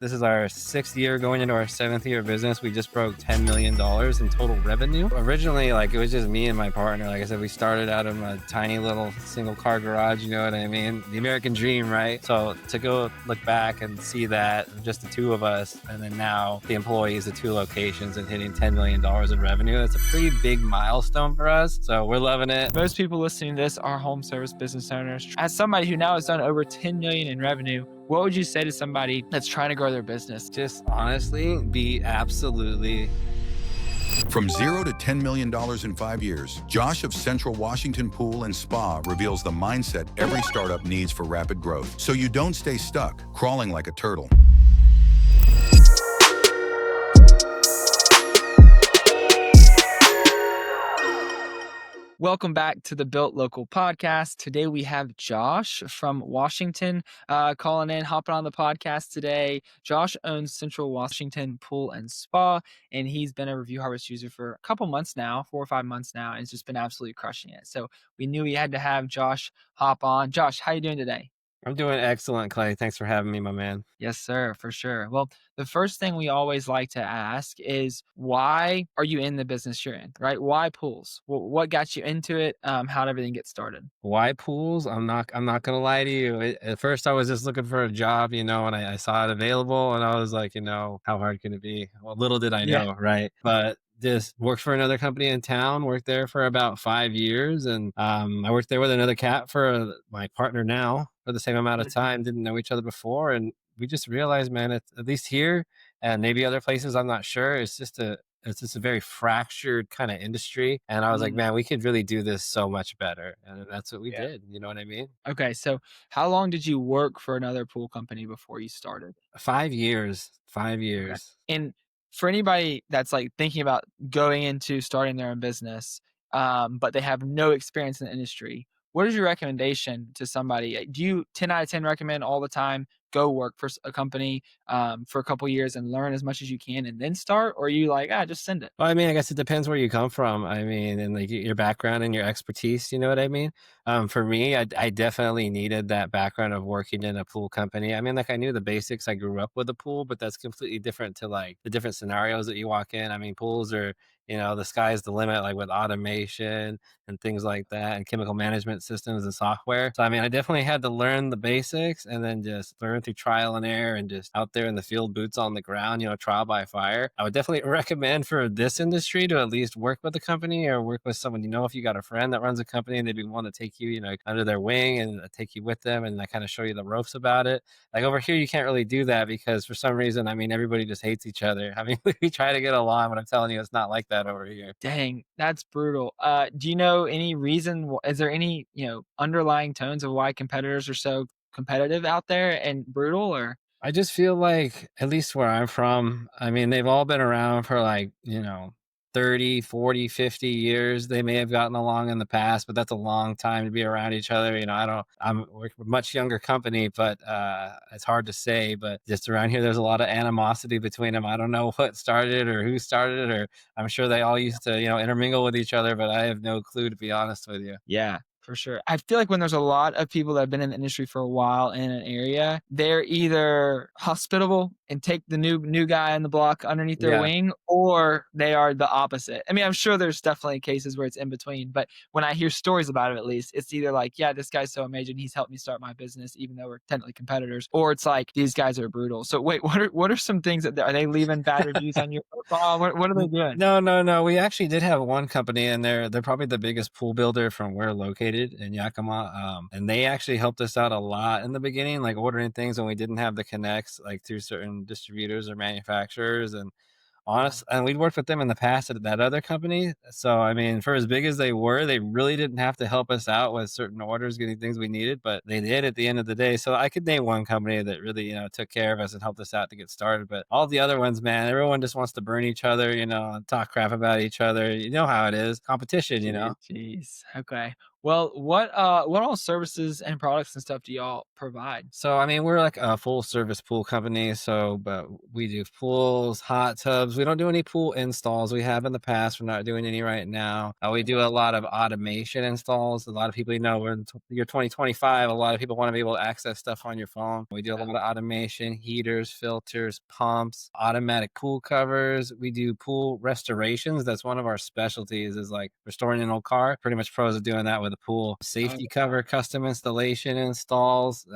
This is our 6th year going into our 7th year of business. We just broke $10 million in total revenue. Originally, like, it was just me and my partner. Like I said, we started out of a tiny little single car garage, you know what I mean? The American dream, right? So to go look back and see that, just the two of us, and then now the employees, the 2 locations, and hitting $10 million in revenue, that's a pretty big milestone for us. So we're loving it. Most people listening to this are home service business owners. As somebody who now has done over 10 million in revenue, what would you say to somebody that's trying to grow their business? Just honestly, be absolutely. From $0 to $10 million in 5 years, Josh of Central Washington Pool and Spa reveals the mindset every startup needs for rapid growth, so you don't stay stuck, crawling like a turtle. Welcome back to the Built Local podcast. Today we have Josh from Washington calling in, hopping on the podcast today. Josh owns Central Washington Pool and Spa, and he's been a Review Harvest user for a couple months now, 4 or 5 months now, and has just been absolutely crushing it. So we knew we had to have Josh hop on. Josh, how you doing today? I'm doing excellent, Clay. Thanks for having me, my man. Yes, sir, for sure. Well, the first thing we always like to ask is, why are you in the business you're in, right? Why pools? What got you into it? How did everything get started? Why pools? I'm not gonna lie to you. At first, I was just looking for a job, and I saw it available, and I was like, how hard can it be? Well, little did I Yeah. know, right? But just worked for another company in town. Worked there for about 5 years, and I worked there with another cat for my partner now for the same amount of time. Didn't know each other before, and we just realized, man, it's, at least here and maybe other places, I'm not sure. It's just a very fractured kind of industry. And I was like, Mm, man, we could really do this so much better. And that's what we yeah. did. You know what I mean? Okay, so how long did you work for another pool company before you started? 5 years, 5 Okay. years. And for anybody that's like thinking about going into starting their own business, but they have no experience in the industry, what is your recommendation to somebody? Do you 10 out of 10 recommend all the time, go work for a company for a couple years and learn as much as you can and then start? Or are you like, just send it? Well, I mean, I guess it depends where you come from. I mean, and like your background and your expertise, you know what I mean? For me, I definitely needed that background of working in a pool company. I mean, like I knew the basics. I grew up with a pool, but that's completely different to like the different scenarios that you walk in. I mean, pools are, the sky's the limit, like with automation and things like that, and chemical management systems and software. So, I mean, I definitely had to learn the basics and then just learn through trial and error and just out there in the field, boots on the ground, trial by fire. I would definitely recommend for this industry to at least work with a company or work with someone, if you got a friend that runs a company and they'd be willing to take you, under their wing and take you with them and like kind of show you the ropes about it. Like over here, you can't really do that because for some reason, I mean, everybody just hates each other. I mean, we try to get along, but I'm telling you, it's not like that over here. Dang, that's brutal. Do you know any reason? Is there any underlying tones of why competitors are so competitive out there and brutal? Or I just feel like, at least where I'm from, I mean, they've all been around for like, 30, 40, 50 years. They may have gotten along in the past, but that's a long time to be around each other. We're a much younger company, but it's hard to say. But just around here, there's a lot of animosity between them. I don't know what started or who started it, or I'm sure they all used to, intermingle with each other, but I have no clue, to be honest with you. yeah, for sure. I feel like when there's a lot of people that have been in the industry for a while in an area, they're either hospitable and take the new guy on the block underneath their Yeah. wing, or they are the opposite. I mean, I'm sure there's definitely cases where it's in between, but when I hear stories about it, at least, it's either like, yeah, this guy's so amazing, he's helped me start my business, even though we're technically competitors, or it's like, these guys are brutal. So wait, what are some things that are they leaving bad reviews on your profile? What are they doing? No, no, no. We actually did have one company, and they're probably the biggest pool builder from where we're located in Yakima. And they actually helped us out a lot in the beginning, like ordering things when we didn't have the connects, like through certain distributors or manufacturers. And we'd worked with them in the past at that other company. So, I mean, for as big as they were, they really didn't have to help us out with certain orders, getting things we needed, but they did at the end of the day. So I could name one company that really, took care of us and helped us out to get started. But all the other ones, man, everyone just wants to burn each other, and talk crap about each other. You know how it is. Competition. Jeez. Okay. Well, what all services and products and stuff do y'all provide? So, I mean, we're like a full service pool company. So, but we do pools, hot tubs. We don't do any pool installs. We have in the past. We're not doing any right now. We do a lot of automation installs. A lot of people, we're in year 2025. A lot of people want to be able to access stuff on your phone. We do a lot of automation, heaters, filters, pumps, automatic pool covers. We do pool restorations. That's one of our specialties is like restoring an old car. Pretty much pros are doing that with a pool. Oh, Safety cover, custom installation installs,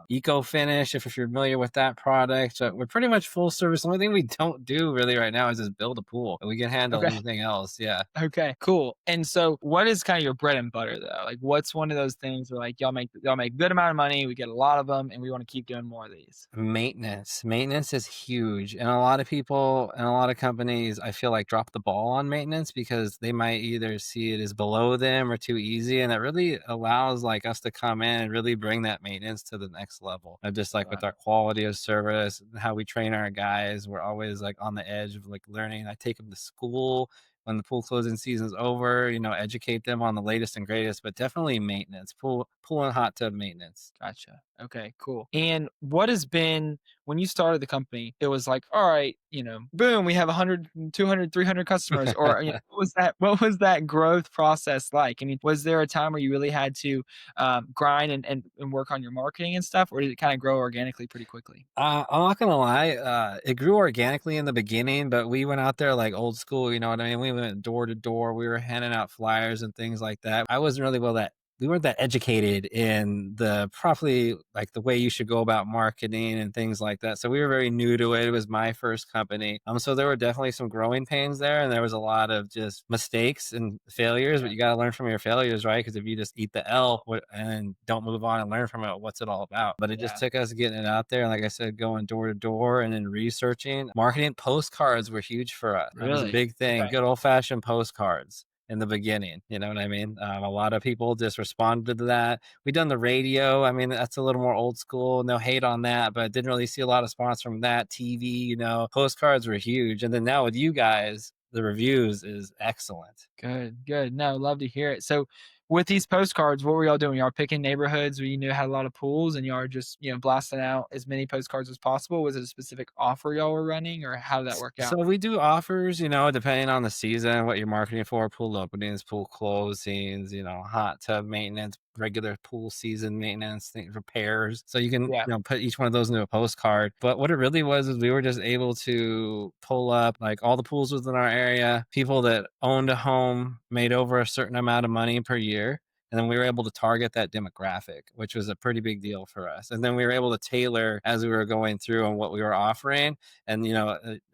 eco finish if you're familiar with that product. So we're pretty much full service. The only thing we don't do really right now is just build a pool. We can handle okay. anything else. Yeah. Okay, cool. And so what is kind of your bread and butter though? Like what's one of those things where like y'all make good amount of money, we get a lot of them and we want to keep doing more of these? Maintenance is huge, and a lot of people and a lot of companies I feel like drop the ball on maintenance because they might either see it as below them or too easy, and it really allows like us to come in and really bring that maintenance to the next level. Just like with Right. our quality of service, how we train our guys, we're always like on the edge of like learning. I take them to school when the pool closing season's over, educate them on the latest and greatest, but definitely maintenance, pool and hot tub maintenance. Gotcha. Okay, cool. And what has been when you started the company, it was like, all right, boom, we have 100, 200, 300 customers or what was that growth process like? I mean, was there a time where you really had to grind and work on your marketing and stuff, or did it kind of grow organically pretty quickly? I'm not gonna lie, it grew organically in the beginning, but we went out there like old school, you know what I mean? We went door to door, we were handing out flyers and things like that. I wasn't really we weren't that educated in the probably like the way you should go about marketing and things like that. So we were very new to it. It was my first company. So there were definitely some growing pains there, and there was a lot of just mistakes and failures, but Yeah. you got to learn from your failures, right? Because if you just eat the L and don't move on and learn from it, what's it all about? But it just Yeah. took us getting it out there. And like I said, going door to door and then researching. Marketing postcards were huge for us. That was a Really? big thing. Okay. Good old fashioned postcards in the beginning. You know what I mean? A lot of people just responded to that. We done the radio. I mean, that's a little more old school. No hate on that, but didn't really see a lot of sponsors from that. TV, postcards were huge. And then now with you guys, the reviews is excellent. Good, good. No, love to hear it. So with these postcards, what were y'all doing? Y'all picking neighborhoods where you knew had a lot of pools and y'all are just, blasting out as many postcards as possible? Was it a specific offer y'all were running or how did that work So out? we do offers, depending on the season, what you're marketing for, pool openings, pool closings, hot tub maintenance, regular pool season maintenance, repairs. So you can, Yeah. put each one of those into a postcard. But what it really was is we were just able to pull up like all the pools within our area, people that owned a home, made over a certain amount of money per year. And then we were able to target that demographic, which was a pretty big deal for us. And then we were able to tailor as we were going through on what we were offering and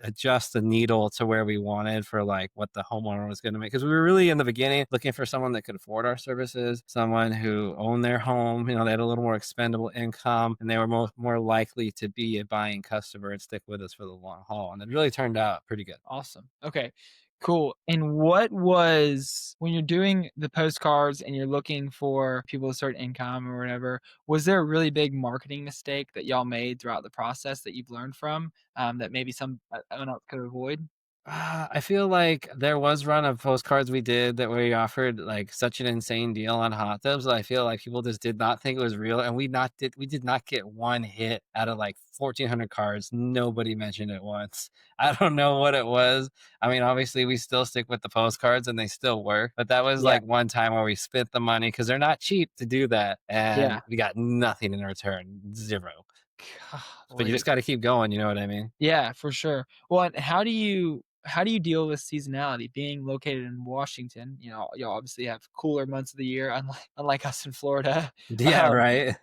adjust the needle to where we wanted for like what the homeowner was going to make, because we were really in the beginning looking for someone that could afford our services, someone who owned their home, they had a little more expendable income, and they were more likely to be a buying customer and stick with us for the long haul, and it really turned out pretty good. Awesome. Okay. Cool. And what was when you're doing the postcards and you're looking for people with certain income or whatever, was there a really big marketing mistake that y'all made throughout the process that you've learned from that maybe someone else could avoid? I feel like there was run of postcards we did that we offered like such an insane deal on hot tubs that I feel like people just did not think it was real, and we did not get one hit out of like 1,400 cards. Nobody mentioned it once. I don't know what it was. I mean, obviously we still stick with the postcards and they still work, but that was Yeah. like one time where we spent the money because they're not cheap to do that, and Yeah. we got nothing in return, zero. But you Golly. just got to keep going. You know what I mean? Yeah, for sure. Well, and how do you deal with seasonality? Being located in Washington, y'all obviously have cooler months of the year, unlike us in Florida. Yeah, Um, right.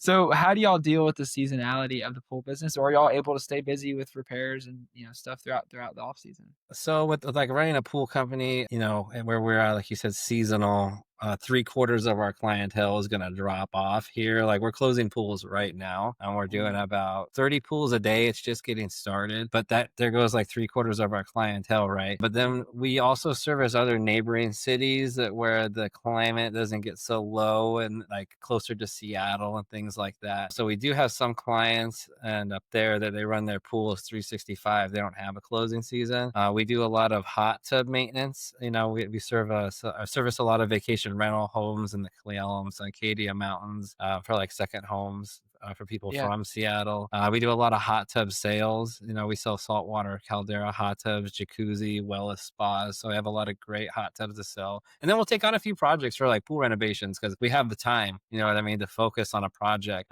so how do y'all deal with the seasonality of the pool business? Or are y'all able to stay busy with repairs and stuff throughout the off season? So with like running a pool company, and where we're at, like you said, seasonal, 3/4 of our clientele is going to drop off here. Like we're closing pools right now and we're doing Mm, about 30 pools a day. It's just getting started, but that there goes like 3/4 of our clientele, right? But then we also service other neighboring cities that where the climate doesn't get so low and like closer to Seattle and things like that. So we do have some clients and up there that they run their pools 365. They don't have a closing season. We do a lot of hot tub maintenance. We service a lot of vacation vacation rental homes in the Clealums and Acadia Mountains for like second homes. For people Yeah. from Seattle, we do a lot of hot tub sales. We sell saltwater caldera hot tubs, jacuzzi, wellness spas. So we have a lot of great hot tubs to sell. And then we'll take on a few projects for like pool renovations because we have the time, you know what I mean, to focus on a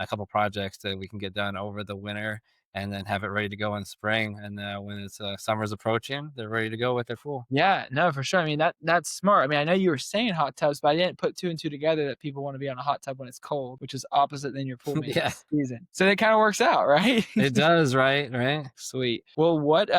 couple projects that we can get done over the winter and then have it ready to go in spring. And when it's summer's approaching, they're ready to go with their pool. Yeah, no, for sure. I mean, that's smart. I mean, I know you were saying hot tubs, but I didn't put two and two together that people want to be on a hot tub when it's cold, which is opposite than your pool Yeah, maintenance season. So that kind of works out, right? it does. Right. Right. Sweet. Well, what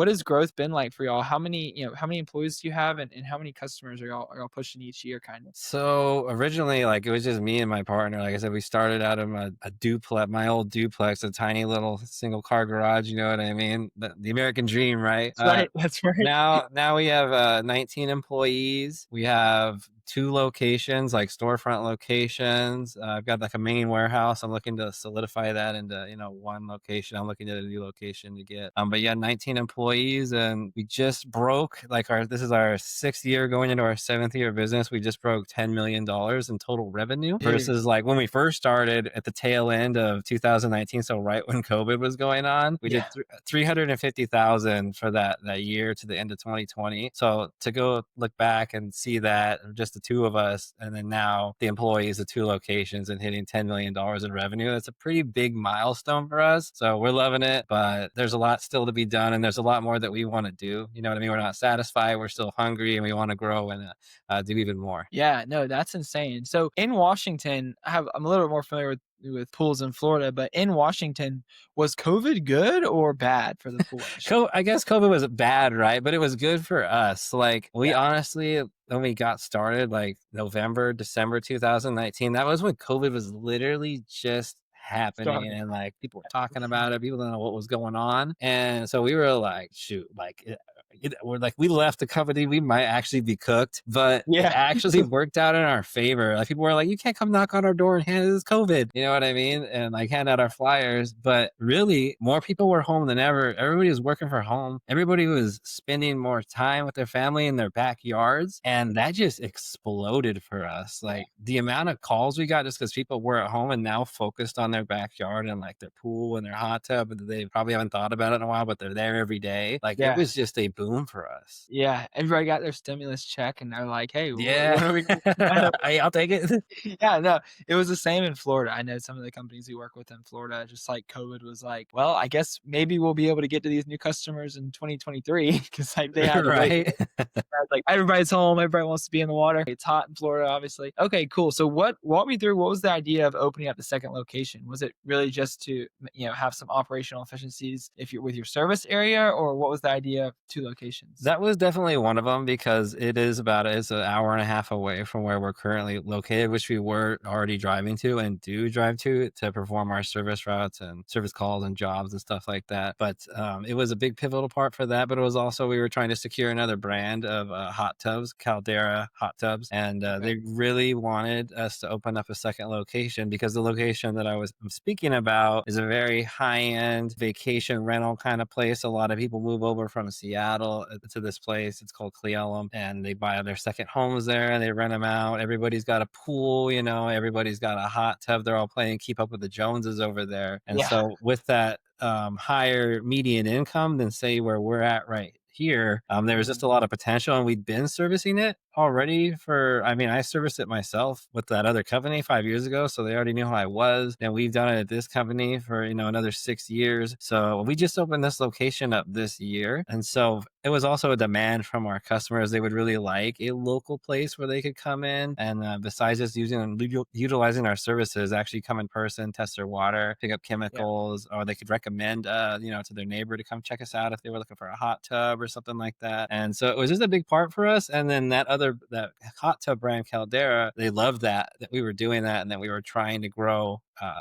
has growth been like for y'all? How many employees do you have and how many customers are y'all pushing each year kind of? So originally, like it was just me and my partner. Like I said, we started out of a duplex, my old duplex, a tiny little single car garage. You know what I mean? The American dream, right? That's right. That's right. Now we have 19 employees. We have two locations, like storefront locations. I've got like a main warehouse. I'm looking to solidify that into one location. I'm looking at a new location to get. But yeah, 19 employees, and we just broke this is our 6th year going into our 7th year of business. We just broke $10 million in total revenue versus like when we first started at the tail end of 2019. So right when COVID was going on, we did 350,000 for that year to the end of 2020. So to go look back and see that just the two of us, and then now the employees of 2 locations and hitting $10 million in revenue, that's a pretty big milestone for us. So we're loving it, but there's a lot still to be done, and there's a lot more that we want to do. You know what I mean? We're not satisfied. We're still hungry, and we want to grow and do even more. Yeah, no, that's insane. So in Washington, I'm a little bit more familiar with pools in Florida, but in Washington, was COVID good or bad for the pool industry? I guess COVID was bad, right? But it was good for us. Like we Yeah. honestly, when we got started, like November, December 2019, that was when COVID was literally just happening, Started. and like people were talking about it. People didn't know what was going on, and so we were like, shoot, we're like, we left the company, we might actually be cooked, but it Yeah. actually worked out in our favor. Like people were like, you can't come knock on our door and hand us COVID, you know what I mean, and like hand out our flyers. But really, more people were home than ever. Everybody was working from home. Everybody was spending more time with their family in their backyards, and that just exploded for us. Like the amount of calls we got just because people were at home and now focused on their backyard and like their pool and their hot tub, and they probably haven't thought about it in a while, but they're there every day. Like it Yeah. was just a boom for us. Yeah. Everybody got their stimulus check and they're like, hey, Yeah. what are we I know. Hey, I'll take it. Yeah, no, it was the same in Florida. I know some of the companies we work with in Florida, just like COVID was like, well, I guess maybe we'll be able to get to these new customers in 2023 because like they had to wait. Right. Like everybody's home, everybody wants to be in the water. It's hot in Florida, obviously. Okay, cool. So walk me through what was the idea of opening up the second location? Was it really just to have some operational efficiencies if you're with your service area, or what was the idea of 2 locations? That was definitely one of them because it's an hour and a half away from where we're currently located, which we were already driving to and do drive to perform our service routes and service calls and jobs and stuff like that. But it was a big pivotal part for that. But it was also, we were trying to secure another brand of hot tubs, Caldera hot tubs. And they really wanted us to open up a second location because the location that I'm speaking about is a very high-end vacation rental kind of place. A lot of people move over from Seattle to this place. It's called Clealum, and they buy their second homes there and they rent them out. Everybody's got a pool, everybody's got a hot tub. They're all playing keep up with the Joneses over there. And so with that higher median income than say where we're at right here, there was just a lot of potential, and we'd been servicing it already I serviced it myself with that other company 5 years ago. So they already knew how I was. And we've done it at this company for, another 6 years. So we just opened this location up this year. And so it was also a demand from our customers. They would really like a local place where they could come in. And besides just utilizing our services, actually come in person, test their water, pick up chemicals, or they could recommend, to their neighbor to come check us out if they were looking for a hot tub or something like that. And so it was just a big part for us. And then that hot tub brand Caldera, they loved that we were doing that and that we were trying to grow.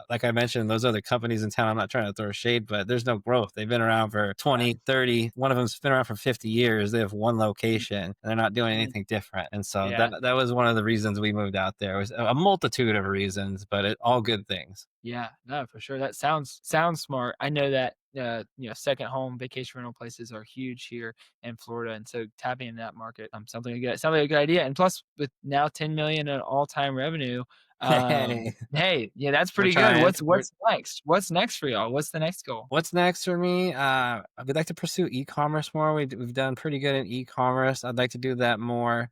Like I mentioned, those other companies in town, I'm not trying to throw shade, but there's no growth. They've been around for 20, 30. One of them's been around for 50 years. They have one location and they're not doing anything different. And so that was one of the reasons we moved out there. It was a multitude of reasons, but all good things. Yeah, no, for sure. That sounds smart. I know that second home vacation rental places are huge here in Florida, and so tapping in that market sounds like a good idea. And plus, with now 10 million in all-time revenue, Hey, hey, yeah, that's we're pretty good. trying. What's next? What's next for y'all? What's the next goal? What's next for me? We'd like to pursue e-commerce more. We've done pretty good in e-commerce. I'd like to do that more.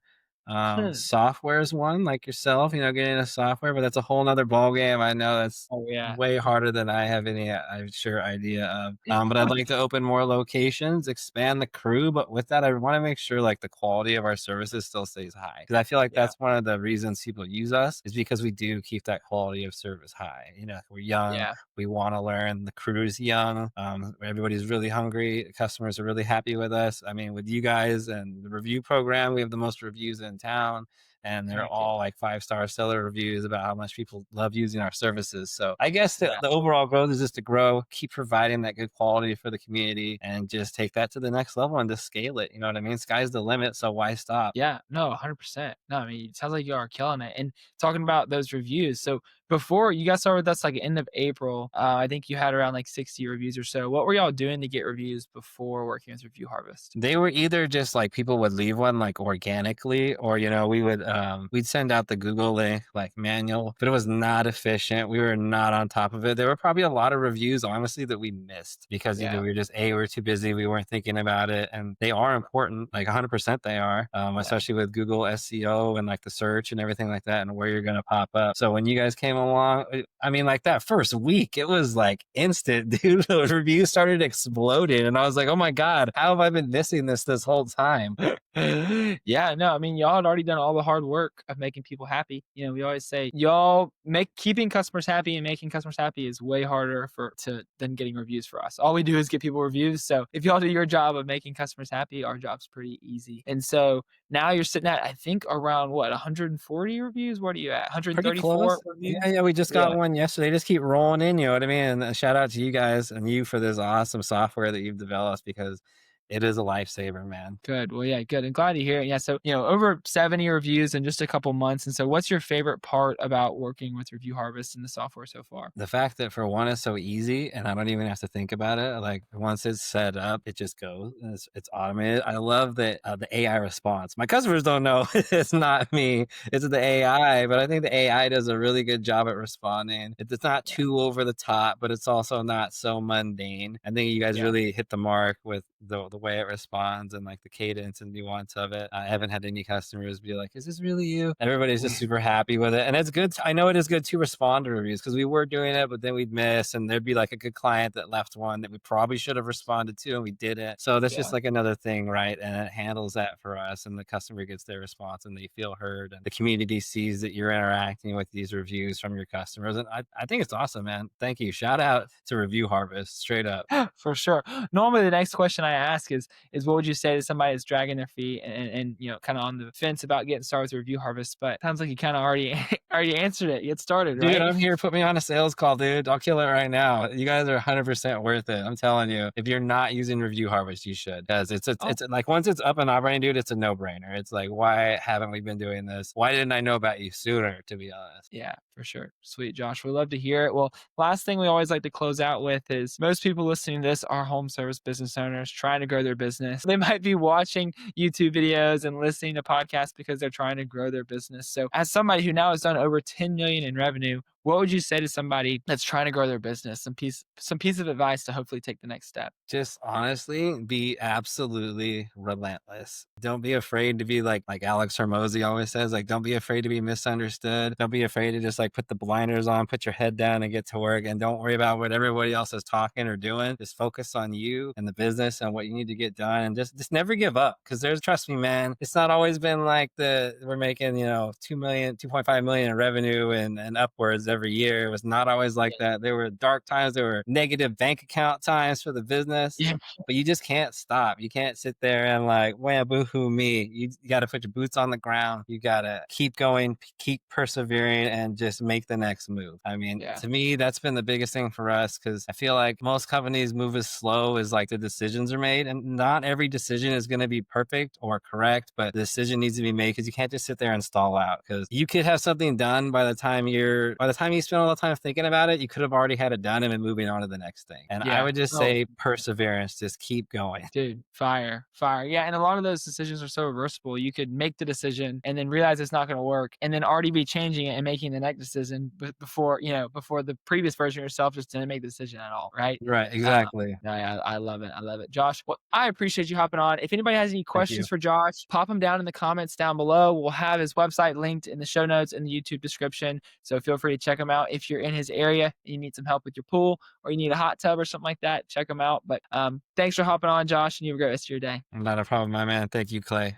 Software is one, like yourself, getting into software, but that's a whole nother ball game. I know that's Oh yeah. way harder than I have any, I'm sure, idea of. But I'd like to open more locations, expand the crew, but with that, I want to make sure like the quality of our services still stays high because I feel like Yeah. that's one of the reasons people use us is because we do keep that quality of service high. We're young, Yeah. we want to learn. The crew's young. Everybody's really hungry. Customers are really happy with us. I mean, with you guys and the review program, we have the most reviews in town, and they're Heck yeah. all like 5-star seller reviews about how much people love using our services. So I guess Yeah. the overall goal is just to grow, keep providing that good quality for the community, and just take that to the next level and just scale it. You know what I mean? Sky's the limit. So why stop? Yeah, no, 100%. No, I mean, it sounds like you are killing it. And talking about those reviews, so before you guys started with us like end of April, I think you had around like 60 reviews or so. What were y'all doing to get reviews before working with Review Harvest? They were either just like people would leave one like organically, or we'd send out the Google link like manual, but it was not efficient. We were not on top of it. There were probably a lot of reviews, honestly, that we missed because either Yeah, we were just we were too busy, we weren't thinking about it, and they are important, like 100% they are, yeah, especially with Google SEO and like the search and everything like that, and where you're gonna pop up. So when you guys came along, I mean, like that first week, it was like instant, dude. The reviews started exploding, and I was like, oh my god, how have I been missing this whole time? yeah, no, I mean, y'all had already done all the hard work of making people happy. We always say y'all make keeping customers happy and making customers happy is way harder than getting reviews for us. All we do is get people reviews. So if y'all do your job of making customers happy, our job's pretty easy. And so now you're sitting at, I think, around what, 140 reviews? What are you at? Pretty 134 close. reviews? Yeah, we just Yeah. got one yesterday. Just keep rolling in, you know what I mean? And shout out to you guys and you for this awesome software that you've developed because it is a lifesaver, man. Good. Well, yeah, good. I'm glad to hear it. Yeah. So, over 70 reviews in just a couple months. And so, what's your favorite part about working with Review Harvest and the software so far? The fact that for one, it's so easy and I don't even have to think about it. Like once it's set up, it just goes. And it's automated. I love that the AI response. My customers don't know it's not me. It's the AI, but I think the AI does a really good job at responding. It's not Yeah. too over the top, but it's also not so mundane. I think you guys Yeah. really hit the mark with the way it responds and like the cadence and nuance of it. I haven't had any customers be like, "Is this really you?" Everybody's just super happy with it, and it's good. I know it is good to respond to reviews because we were doing it, but then we'd miss, and there'd be like a good client that left one that we probably should have responded to, and we didn't. So that's Yeah. just like another thing, right? And it handles that for us, and the customer gets their response, and they feel heard, and the community sees that you're interacting with these reviews from your customers, and I think it's awesome, man. Thank you. Shout out to Review Harvest, straight up. For sure. Normally, the next question I ask is what would you say to somebody that's dragging their feet and kind of on the fence about getting started with Review Harvest? But sounds like you kind of already already answered it. Get started, Dude, right? I'm here. Put me on a sales call, dude. I'll kill it right now. You guys are 100% worth it. I'm telling you. If you're not using Review Harvest, you should. Because Oh, it's like once it's up and operating, dude, it's a no-brainer. It's like, why haven't we been doing this? Why didn't I know about you sooner, to be honest? yeah, for sure. Sweet, Josh. We love to hear it. Well, last thing we always like to close out with is most people listening to this are home service business owners trying to grow their business. They might be watching YouTube videos and listening to podcasts because they're trying to grow their business. So, as somebody who now has done over 10 million in revenue, what would you say to somebody that's trying to grow their business? Some piece of advice to hopefully take the next step. Just honestly be absolutely relentless. Don't be afraid to be like Alex Hormozy always says, like, don't be afraid to be misunderstood. Don't be afraid to just like put the blinders on, put your head down and get to work, and don't worry about what everybody else is talking or doing. Just focus on you and the business and what you need to get done, and just never give up. Because trust me, man, it's not always been like we're making 2 million, 2.5 million in revenue and upwards every year. It was not always like that. There were dark times, there were negative bank account times for the business, Yeah. but you just can't stop. You can't sit there and like, wham, boo-hoo me. You got to put your boots on the ground. You got to keep going, keep persevering, and just make the next move. I mean, Yeah. to me, that's been the biggest thing for us, because I feel like most companies move as slow as like the decisions are made, and not every decision is going to be perfect or correct, but the decision needs to be made, because you can't just sit there and stall out, because you could have something done by the time time you spend all the time thinking about it, you could have already had it done and been moving on to the next thing. And I Yeah. would just Oh, say perseverance, just keep going. dude, fire, fire. Yeah, and a lot of those decisions are so reversible. You could make the decision and then realize it's not going to work, and then already be changing it and making the next decision before, before the previous version of yourself just didn't make the decision at all, right? Right, Uh, exactly. no, yeah, I love it. I love it. Josh, well, I appreciate you hopping on. If anybody has any Thank you. questions for Josh, pop them down in the comments down below. We'll have his website linked in the show notes and the YouTube description. So feel free to check him out. If you're in his area and you need some help with your pool or you need a hot tub or something like that, check him out. But thanks for hopping on, Josh, and you have a great rest of your day. Not a problem, my man. Thank you, Clay.